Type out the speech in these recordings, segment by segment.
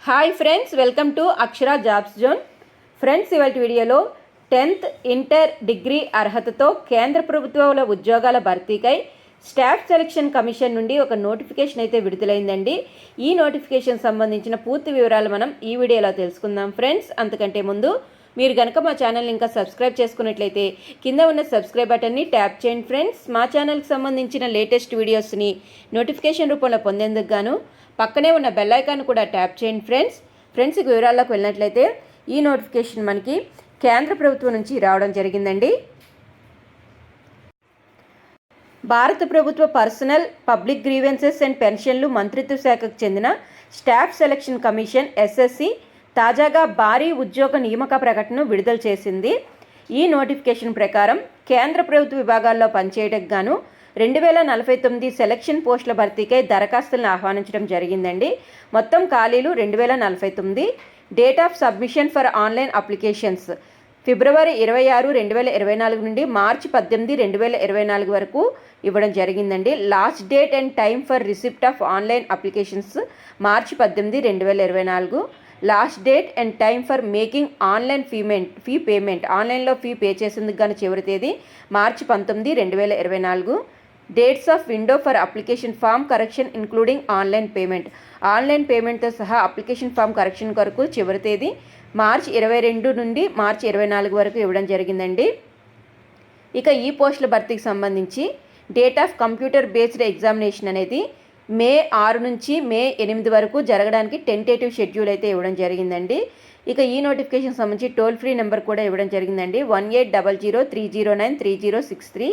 Hi friends, welcome to Akshara jobs zone. Friends, ఇవాళ వీడియోలో 10th inter degree అర్హతతో కేంద్ర ప్రభుత్వంలో ఉద్యోగాల భర్తీకై స్టాఫ్ సెలక్షన్ కమిషన్ నుండి ఒక నోటిఫికేషన్ అయితే విడుదలైందండి. ఈ నోటిఫికేషన్ సంబంధించిన పూర్తి వివరాలు మనం ఈ వీడియోలో తెలుసుకుందాం. ఫ్రెండ్స్, అంతకంటే ముందు మీరు కనుక మా ఛానల్ని ఇంకా సబ్స్క్రైబ్ చేసుకున్నట్లయితే కింద ఉన్న సబ్స్క్రైబ్ బటన్ని ట్యాప్ చేయండి. ఫ్రెండ్స్, మా ఛానల్కి సంబంధించిన లేటెస్ట్ వీడియోస్ని నోటిఫికేషన్ రూపంలో పొందేందుకు గాను పక్కనే ఉన్న బెల్ ఐకాన్ కూడా ట్యాప్ చేయండి. ఫ్రెండ్స్ వివరాల్లోకి వెళ్ళినట్లయితే ఈ నోటిఫికేషన్ మనకి కేంద్ర ప్రభుత్వం నుంచి రావడం జరిగిందండి. భారత ప్రభుత్వ పర్సనల్ పబ్లిక్ గ్రీవెన్సెస్ అండ్ పెన్షన్లు మంత్రిత్వ శాఖకు చెందిన స్టాఫ్ సెలక్షన్ కమిషన్ ఎస్ఎస్సి తాజాగా భారీ ఉద్యోగ నియామక ప్రకటనను విడుదల చేసింది. ఈ నోటిఫికేషన్ ప్రకారం కేంద్ర ప్రభుత్వ విభాగాల్లో పనిచేయడానికి గాను 2049 సెలక్షన్ పోస్టుల భర్తీకై దరఖాస్తులను ఆహ్వానించడం జరిగిందండి. మొత్తం ఖాళీలు 2049. Date of submission for online applications February 26, 2024 నుండి మార్చి 18, 2024 వరకు ఇవ్వడం జరిగిందండి. Last date and time for receipt of online applications March 18, 2024. Last date and time for making online fee payment ఆన్లైన్లో ఫీ పే చేసేందుకు గాను చివరి తేదీ మార్చి 19, 2024. Dates of window for application form correction including online పేమెంట్తో సహా అప్లికేషన్ ఫామ్ కరెక్షన్ కొరకు చివరి తేదీ మార్చి 22 నుండి మార్చి 24 వరకు ఇవ్వడం జరిగిందండి. ఇక ఈ పోస్టుల భర్తీకి సంబంధించి date of computer based examination అనేది మే 6 నుంచి మే 8 వరకు జరగడానికి టెంటేటివ్ షెడ్యూల్ అయితే ఇవ్వడం జరిగిందండి. ఇక ఈ నోటిఫికేషన్ సంబంధించి టోల్ ఫ్రీ నెంబర్ కూడా ఇవ్వడం జరిగిందండి, 1800309363.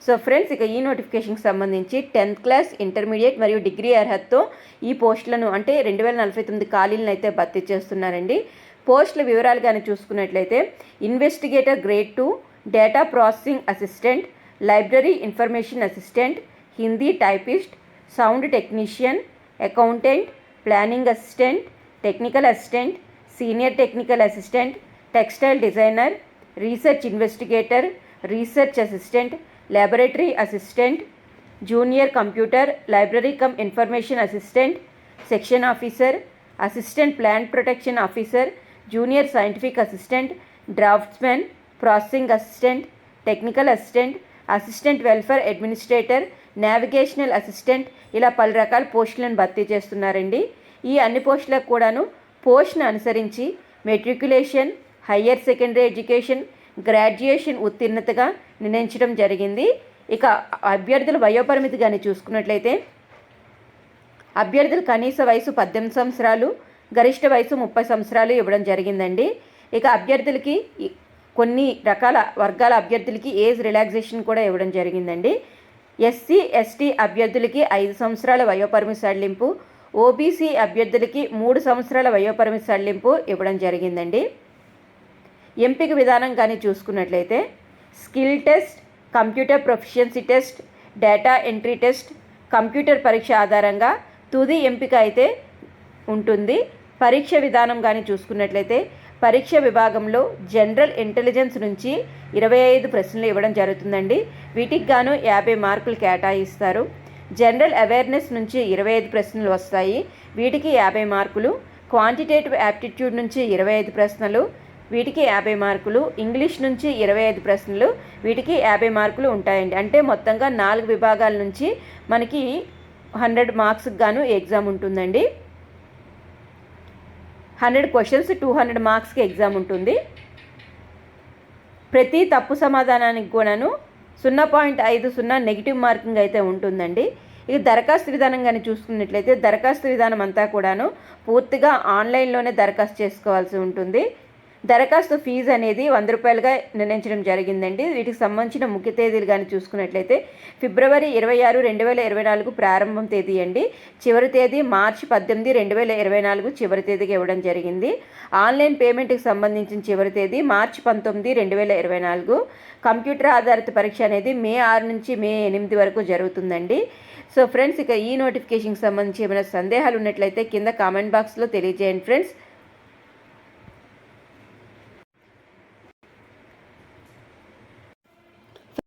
సో ఫ్రెండ్స్, ఇక ఈ నోటిఫికేషన్కి సంబంధించి 10th క్లాస్, ఇంటర్మీడియట్ మరియు డిగ్రీ అర్హతతో ఈ పోస్టులను అంటే 2049 ఖాళీలను అయితే భర్తీ చేస్తున్నారండి. పోస్టుల వివరాలు కానీ చూసుకున్నట్లయితే investigator grade 2, data processing assistant, library information assistant, Hindi typist, sound technician, accountant, planning assistant, technical assistant, senior technical assistant, textile designer, research investigator, research assistant, laboratory assistant, junior computer library cum information assistant, section officer, assistant plant protection officer, junior scientific assistant, draftsman, processing assistant, technical assistant, assistant welfare administrator, navigational assistant, ఇలా పలు రకాల పోస్టులను భర్తీ చేస్తున్నారండి. ఈ అన్ని పోస్టులకు కూడాను పోస్ట్ను అనుసరించి matriculation, higher secondary education, graduation ఉత్తీర్ణతగా నిర్ణయించడం జరిగింది. ఇక అభ్యర్థుల వయోపరిమితి కానీ చూసుకున్నట్లయితే అభ్యర్థుల కనీస వయసు 18 సంవత్సరాలు, గరిష్ట వయసు 30 సంవత్సరాలు ఇవ్వడం జరిగిందండి. ఇక అభ్యర్థులకి కొన్ని రకాల వర్గాల అభ్యర్థులకి ఏజ్ రిలాక్సేషన్ కూడా ఇవ్వడం జరిగిందండి. ఎస్సీ ఎస్టీ అభ్యర్థులకి 5 సంవత్సరాల వయోపరిమితి సడలింపు, ఓబీసీ అభ్యర్థులకి 3 సంవత్సరాల వయోపరిమితి సడలింపు ఇవ్వడం జరిగిందండి. ఎంపిక విధానం కానీ చూసుకున్నట్లయితే skill test, computer proficiency test, data entry test, computer పరీక్ష ఆధారంగా తుది ఎంపిక అయితే ఉంటుంది. పరీక్ష విధానం కానీ చూసుకున్నట్లయితే పరీక్ష విభాగంలో జనరల్ ఇంటెలిజెన్స్ నుంచి 25 ప్రశ్నలు ఇవ్వడం జరుగుతుందండి. వీటికి గాను 50 మార్కులు కేటాయిస్తారు. జనరల్ అవేర్నెస్ నుంచి 25 ప్రశ్నలు వస్తాయి, వీటికి 50 మార్కులు. క్వాంటిటేటివ్ యాప్టిట్యూడ్ నుంచి 25 ప్రశ్నలు, వీటికి 50 మార్కులు. ఇంగ్లీష్ నుంచి 25 ప్రశ్నలు, వీటికి 50 మార్కులు ఉంటాయండి. అంటే మొత్తంగా 4 విభాగాల నుంచి మనకి 100 మార్క్స్కి గాను ఎగ్జామ్ ఉంటుందండి. 100 క్వశ్చన్స్, 200 మార్క్స్కి ఎగ్జామ్ ఉంటుంది. ప్రతి తప్పు సమాధానానికి కూడాను 0.50 నెగిటివ్ మార్కింగ్ అయితే ఉంటుందండి. ఇక దరఖాస్తు విధానం కానీ చూసుకున్నట్లయితే దరఖాస్తు విధానం అంతా కూడాను పూర్తిగా ఆన్లైన్లోనే దరఖాస్తు చేసుకోవాల్సి ఉంటుంది. దరఖాస్తు ఫీజు అనేది 100 రూపాయలుగా నిర్ణయించడం జరిగిందండి. వీటికి సంబంధించిన ముఖ్య తేదీలు కానీ చూసుకున్నట్లయితే ఫిబ్రవరి 26, 2024 ప్రారంభం తేదీ అండి. చివరి తేదీ మార్చి 18, 2024 చివరి తేదీకి ఇవ్వడం జరిగింది. ఆన్లైన్ పేమెంట్కి సంబంధించిన చివరి తేదీ మార్చి 19, 2024. కంప్యూటర్ ఆధారిత పరీక్ష అనేది మే 6 నుంచి మే 8 వరకు జరుగుతుందండి. సో ఫ్రెండ్స్, ఇక ఈ నోటిఫికేషన్కి సంబంధించి ఏమైనా సందేహాలు ఉన్నట్లయితే కింద కామెంట్ బాక్స్లో తెలియజేయండి. ఫ్రెండ్స్,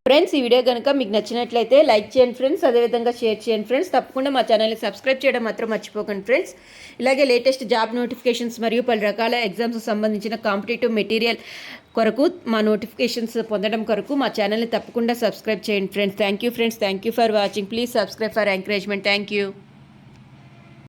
ఫ్రెండ్స్, ఈ వీడియో కనుక మీకు నచ్చినట్లయితే లైక్ చేయండి ఫ్రెండ్స్, అదేవిధంగా షేర్ చేయండి ఫ్రెండ్స్. తప్పకుండా మా ఛానల్ని సబ్స్క్రైబ్ చేయడం మాత్రం మర్చిపోకండి ఫ్రెండ్స్. ఇలాగే లేటెస్ట్ జాబ్ నోటిఫికేషన్స్ మరియు పలు రకాల ఎగ్జామ్స్ సంబంధించిన కాంపిటేటివ్ మెటీరియల్ కొరకు మా నోటిఫికేషన్స్ పొందడం కొరకు మా ఛానల్ని తప్పకుండా సబ్స్క్రైబ్ చేయండి friends. Thank you friends, thank you for watching. Please subscribe for encouragement. Thank you.